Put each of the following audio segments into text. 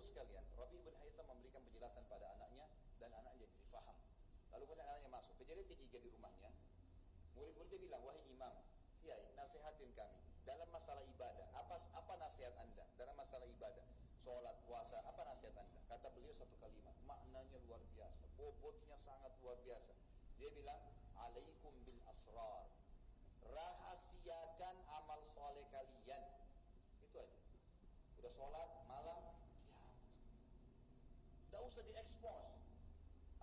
sekalian, Rabi' bin Haytham memberikan penjelasan pada anaknya dan anaknya jadi faham. Lalu kemudian anaknya masuk. Kejadian ketiga di rumahnya, murid-muridnya bilang, wahai imam, kiai, nasihatin kami dalam masalah ibadah. Apa nasihat anda dalam masalah ibadah? Sholat, puasa, apa nasihat anda? Kata beliau satu kalimat, maknanya luar biasa, bobotnya sangat luar biasa. Dia bilang, alaikum bil asrar, rahasiakan amal soleh kalian. Itu aja. Udah sholat malam, diam, tidak usah diekspos.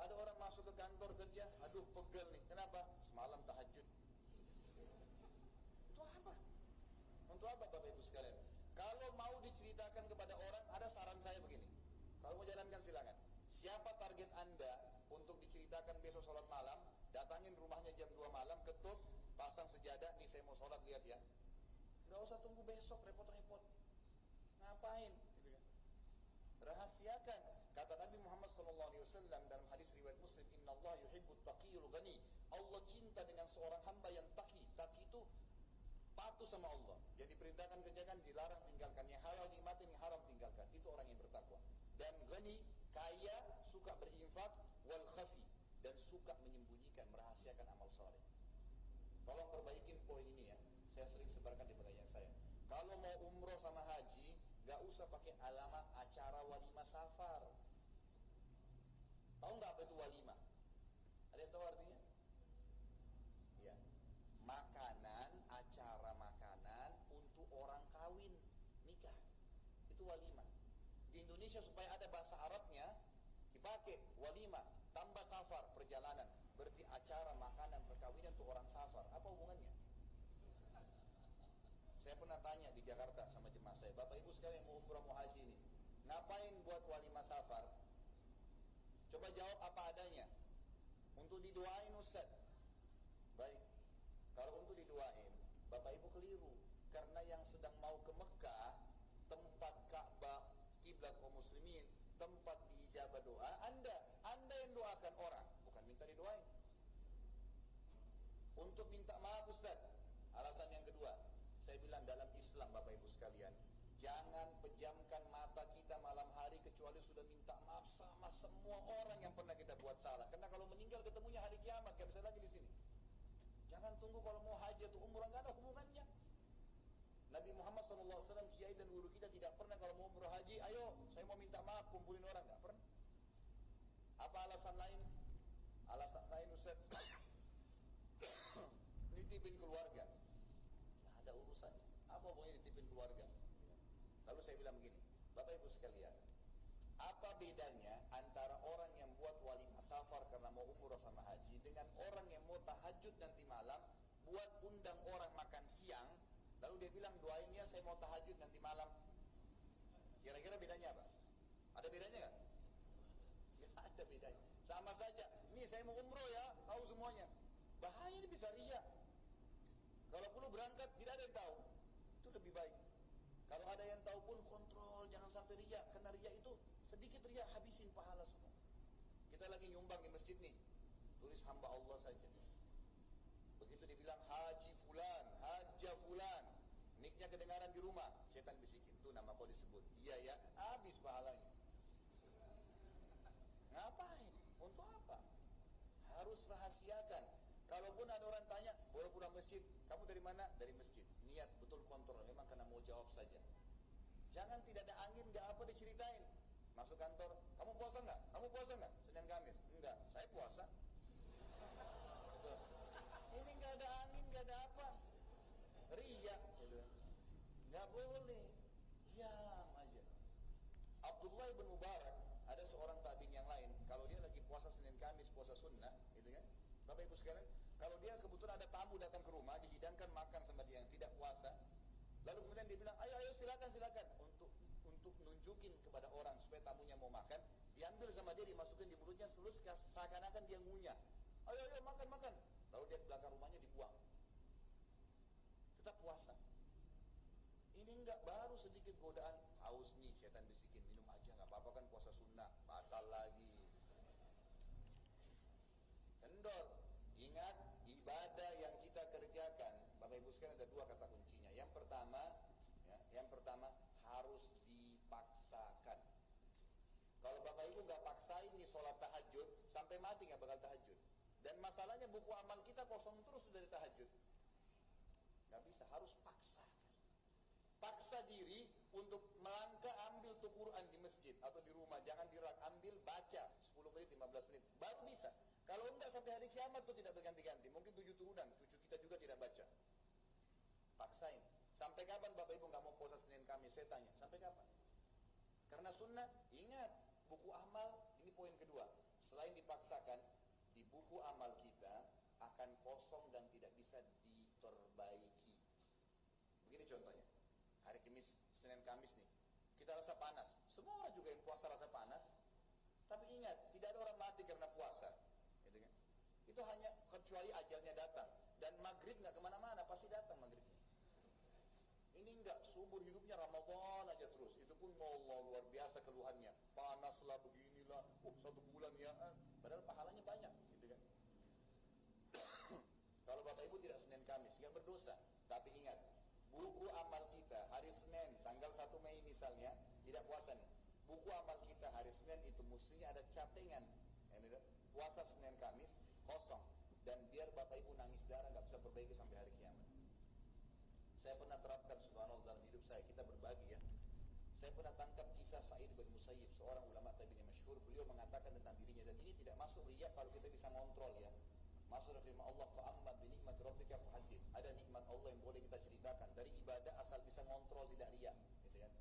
Ada orang masuk ke kantor kerja, aduh pegel nih, kenapa? Semalam tahajud. Itu apa? Untuk apa Bapak Ibu sekalian? Kalau mau diceritakan kepada orang, ada saran saya begini. Kalau mau jalankan silakan. Siapa target anda untuk diceritakan besok sholat malam? Datangin rumahnya jam 2 malam, ketuk, pasang sejadah, nih saya mau sholat, lihat ya. Gak usah tunggu besok, repot-repot. Ngapain? Gitu kan? Rahasiakan. Kata Nabi Muhammad SAW dalam hadis riwayat Muslim, Inna Allah yuhibbut taqiyul ghani. Allah cinta dengan seorang hamba yang taqi. Taqi itu patuh sama Allah. Yang diperintahkan kerjakan, dilarang tinggalkan. Yang halal nikmatin, yang haram tinggalkan. Itu orang yang bertakwa. Dan ghani, kaya, suka berinfak, wal khafi, dan suka menyembunyikan, merahasiakan amal saleh. Tolong perbaikin poin ini ya. Saya sering sebarkan di pengajian saya. Kalau mau umroh sama haji, gak usah pakai alamat acara walimah safar. Tahu gak apa itu walimah? Ada yang tahu artinya? Ya, makanan, acara makanan untuk orang kawin, nikah. Itu walimah. Di Indonesia supaya ada bahasa Arabnya, dipakai walimah, tambah safar, perjalanan. Berarti acara makanan perkawinan untuk orang safar. Apa hubungannya? Saya pernah tanya di Jakarta sama jemaah saya, Bapak Ibu sekalian mau umrah mau haji ini, ngapain buat walimah safar? Coba jawab apa adanya. Untuk didoain Ustaz. Baik. Kalau untuk didoain, Bapak Ibu keliru. Karena yang sedang mau ke Mekah, tempat Ka'bah, kiblat kaum muslimin, tempat diijabah doa, Anda yang doakan orang, bukan minta didoain. Untuk minta maaf Ustaz. Alasan yang kedua, saya bilang dalam Islam Bapak Ibu sekalian, jangan pejamkan mata kita malam hari kecuali sudah minta maaf sama semua orang yang pernah kita buat salah. Karena kalau meninggal ketemunya hari kiamat, gak bisa lagi di sini. Jangan tunggu kalau mau haji atau umrah, gak ada hubungannya. Nabi Muhammad SAW, kiai dan guru kita tidak pernah kalau mau umrah haji, ayo saya mau minta maaf, kumpulin orang, gak pernah. Apa alasan lain? Alasan lain Ustaz, nitipin keluarga. Ada urusannya. Apa hubungannya dititipin keluarga? Lalu saya bilang begini, Bapak Ibu sekalian, apa bedanya antara orang yang buat walimah safar karena mau umrah sama haji dengan orang yang mau tahajud nanti malam, buat undang orang makan siang, lalu dia bilang doain ya saya mau tahajud nanti malam. Kira-kira bedanya apa? Ada bedanya nggak? Ya ada bedanya. Sama saja. Nih saya mau umrah ya, tahu semuanya. Bahaya ini bisa riya. Kalau perlu berangkat, tidak ada yang tahu. Itu lebih baik. Kalau ada yang tahu pun kontrol, jangan sampai riya. Karena riya itu sedikit riya, habisin pahala semua. Kita lagi nyumbang di masjid nih, tulis hamba Allah saja. Begitu dibilang haji fulan, haja fulan, mic-nya kedengaran di rumah, setan bisikin, tuh nama kau disebut. Iya ya, habis pahalanya. Ngapain? Untuk apa? Harus rahasiakan. Kalaupun ada orang tanya, boleh pulang masjid, kamu dari mana? Dari masjid. Niat betul kontrol, memang karena mau jawab saja. Jangan tidak ada angin, nggak apa diceritain. Masuk kantor, kamu puasa nggak? Kamu puasa nggak? Senin Kamis? Enggak, saya puasa. Ini nggak ada angin, nggak ada apa. Riya, nggak boleh. Diam aja. Abdullah bin Mubarak, ada seorang tabi'in yang lain, kalau dia lagi puasa Senin Kamis, puasa sunnah, gitu kan? Bapak Ibu sekalian, kalau dia kebetulan ada tamu datang ke rumah, dihidangkan makan sama dia yang tidak puasa, lalu kemudian dia bilang, ayo silakan untuk nunjukin kepada orang supaya tamunya mau makan, diambil sama dia, dimasukin di mulutnya, terus seakan-akan dia ngunyah, ayo makan, lalu dia ke belakang rumahnya dibuang. Tetap puasa. Ini enggak, baru sedikit godaan, haus nih, setan bisikin, minum aja, nggak apa-apa kan puasa sunnah, batal lagi. Kendor. Ingat, ibadah yang kita kerjakan, Bapak Ibu sekalian, ada dua kata kuncinya. Yang pertama harus dipaksakan. Ibu nggak paksain nih sholat tahajud, sampai mati nggak bakal tahajud. Dan masalahnya buku amal kita kosong terus dari tahajud. Nggak bisa, harus paksa. Paksa diri untuk melangkah ambil tuh Quran di masjid atau di rumah, jangan dirak, ambil baca 10 menit 15 menit baru bisa. Kalau enggak sampai hari kiamat tuh tidak berganti-ganti, mungkin 7 turunan cucu kita juga tidak baca. Paksain. Sampai kapan Bapak Ibu nggak mau puasa Senin Kamis? Saya tanya, sampai kapan? Karena sunnah, ingat buku amal, ini poin kedua. Selain dipaksakan, di buku amal kita akan kosong dan tidak bisa diperbaiki. Begini contohnya. Hari Kamis, Senin Kamis nih, kita rasa panas. Semua orang juga yang puasa rasa panas. Tapi ingat, tidak ada orang mati karena puasa, gitu kan? Itu hanya kecuali ajalnya datang. Dan maghrib nggak kemana-mana, pasti datang maghribnya. Ini enggak, seumur hidupnya Ramadan aja terus. Itu pun Allah luar biasa keluhannya. Panaslah, beginilah, 1 bulan ya. Padahal pahalanya banyak, gitu kan? Kalau Bapak Ibu tidak Senin Kamis, nggak berdosa. Tapi ingat, buku amal kita hari Senin tanggal 1 Mei misalnya tidak puasa nih. Buku amal kita hari Senin itu mestinya ada catengan. Puasa Senin Kamis kosong, dan biar Bapak Ibu nangis darah nggak bisa perbaiki sampai hari kiamat. Saya pernah terapkan subhanallah dalam hidup saya, kita berbagi ya. Saya pernah tangkap kisah Sa'id bin Musayyib, seorang ulama tabi'in masyhur. Beliau mengatakan tentang dirinya, dan ini tidak masuk riya kalau kita bisa ngontrol ya. Masuk firman Allah, fa'amma bi nikmati rabbika fahaddits. Ada nikmat Allah yang boleh kita ceritakan dari ibadah asal bisa ngontrol, tidak riya, gitu kan.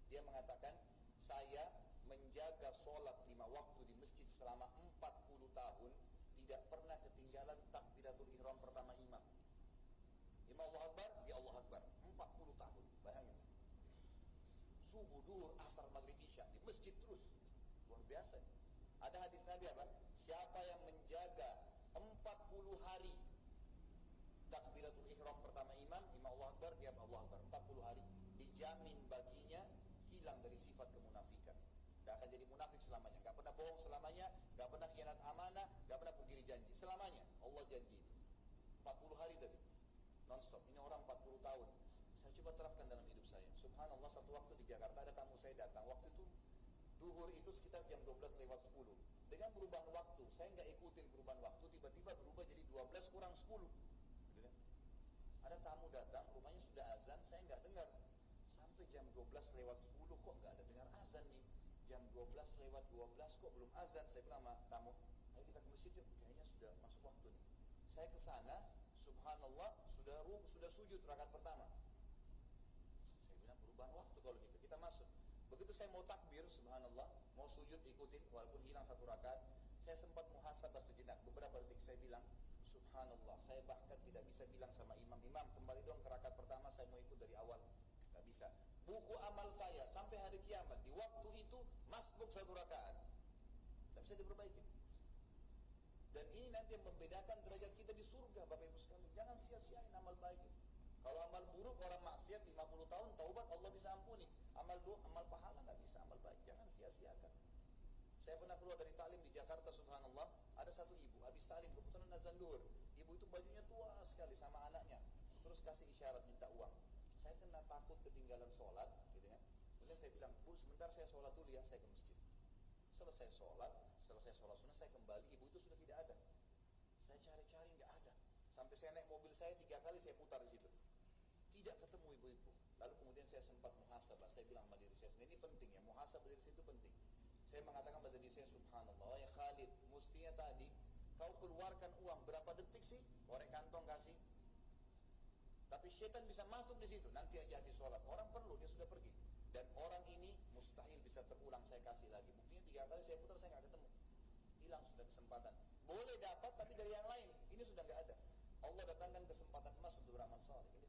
Dia mengatakan, saya menjaga sholat 5 waktu di masjid selama 40 tahun, tidak pernah ketinggalan takbiratul ihram pertama imam. Imam Allah Akbar, ya Allah Akbar, 40 tahun, bayangin. Subuh, duhur, asar, maghrib, isya di masjid terus, luar biasa. Ada hadis Nabi apa? Siapa yang menjaga 40 hari takbiratul ihram pertama imam, Imam Allah Akbar, dia Allah Akbar 40 hari, dijamin baginya hilang dari sifat kemunafikan. Gak akan jadi munafik selamanya, gak pernah bohong selamanya, gak pernah khianat amanah, gak pernah pungkiri janji selamanya. Allah janji 40 hari tadi non-stop. Ini orang 40 tahun. Saya coba terapkan dalam hidup saya. Subhanallah, satu waktu di Jakarta ada tamu saya datang. Waktu itu duhur itu sekitar jam 12:10. Dengan perubahan waktu, saya nggak ikutin perubahan waktu, tiba-tiba berubah jadi 12 kurang 10. Gitu kan? Ada tamu datang, rumahnya sudah azan, saya nggak dengar. Sampai jam 12:10 kok nggak ada dengar azan nih. Jam 12:12 kok belum azan. Saya bilang sama tamu, ayo kita ke masjid yuk, kayaknya sudah masuk waktu nih. Saya ke sana, subhanallah, sudah sujud rakaat pertama. Saya bilang perubahan waktu kalau gitu, kita masuk. Begitu saya mau takbir, subhanallah, mau sujud ikutin, walaupun hilang 1 rakaat, saya sempat muhasabah sejenak. Beberapa detik saya bilang, subhanallah, saya bahkan tidak bisa bilang sama imam, kembali dong ke rakaat pertama, saya mau ikut dari awal. Gak bisa. Buku amal saya sampai hari kiamat di waktu itu masbuk 1 rakaat. Tidak bisa diperbaiki. Dan ini nanti yang membedakan derajat kita di surga, Bapak Ibu sekalian. Jangan sia-siain amal baik. Kalau amal buruk, orang maksiat 50 tahun taubat Allah bisa ampuni. Amal pahala nggak bisa, amal baik jangan sia-siakan. Saya pernah keluar dari taklim di Jakarta, subhanallah, ada satu ibu habis taklim kebetulan azan duhur. Ibu itu bajunya tua sekali sama anaknya, terus kasih isyarat minta uang. Saya kena takut ketinggalan sholat, gitu kan. Kemudian saya bilang, Bu, sebentar saya sholat dulu ya, saya ke masjid. Selesai sholat sunnah, saya kembali, ibu itu sudah tidak ada. Saya cari-cari nggak ada. Sampai saya naik mobil saya 3 kali saya putar di situ. Tidak ketemu ibu-ibu. Lalu kemudian saya sempat muhasabah. Saya bilang pada diri saya sendiri, ini penting ya, muhasabah diri saya itu penting. Saya mengatakan pada diri saya, subhanallah, ya Khalid, mestinya tadi kau keluarkan uang berapa detik sih? Korek kantong kasih. Tapi syaitan bisa masuk di situ. Nanti aja habis sholat. Orang perlu, dia sudah pergi. Dan orang ini mustahil bisa terulang, saya kasih lagi. Buktinya 3 kali saya putar, saya nggak ketemu. Hilang sudah kesempatan. Boleh dapat, tapi dari yang lain. Ini sudah nggak ada. Allah datangkan kesempatan emas untuk beramal saleh. Ini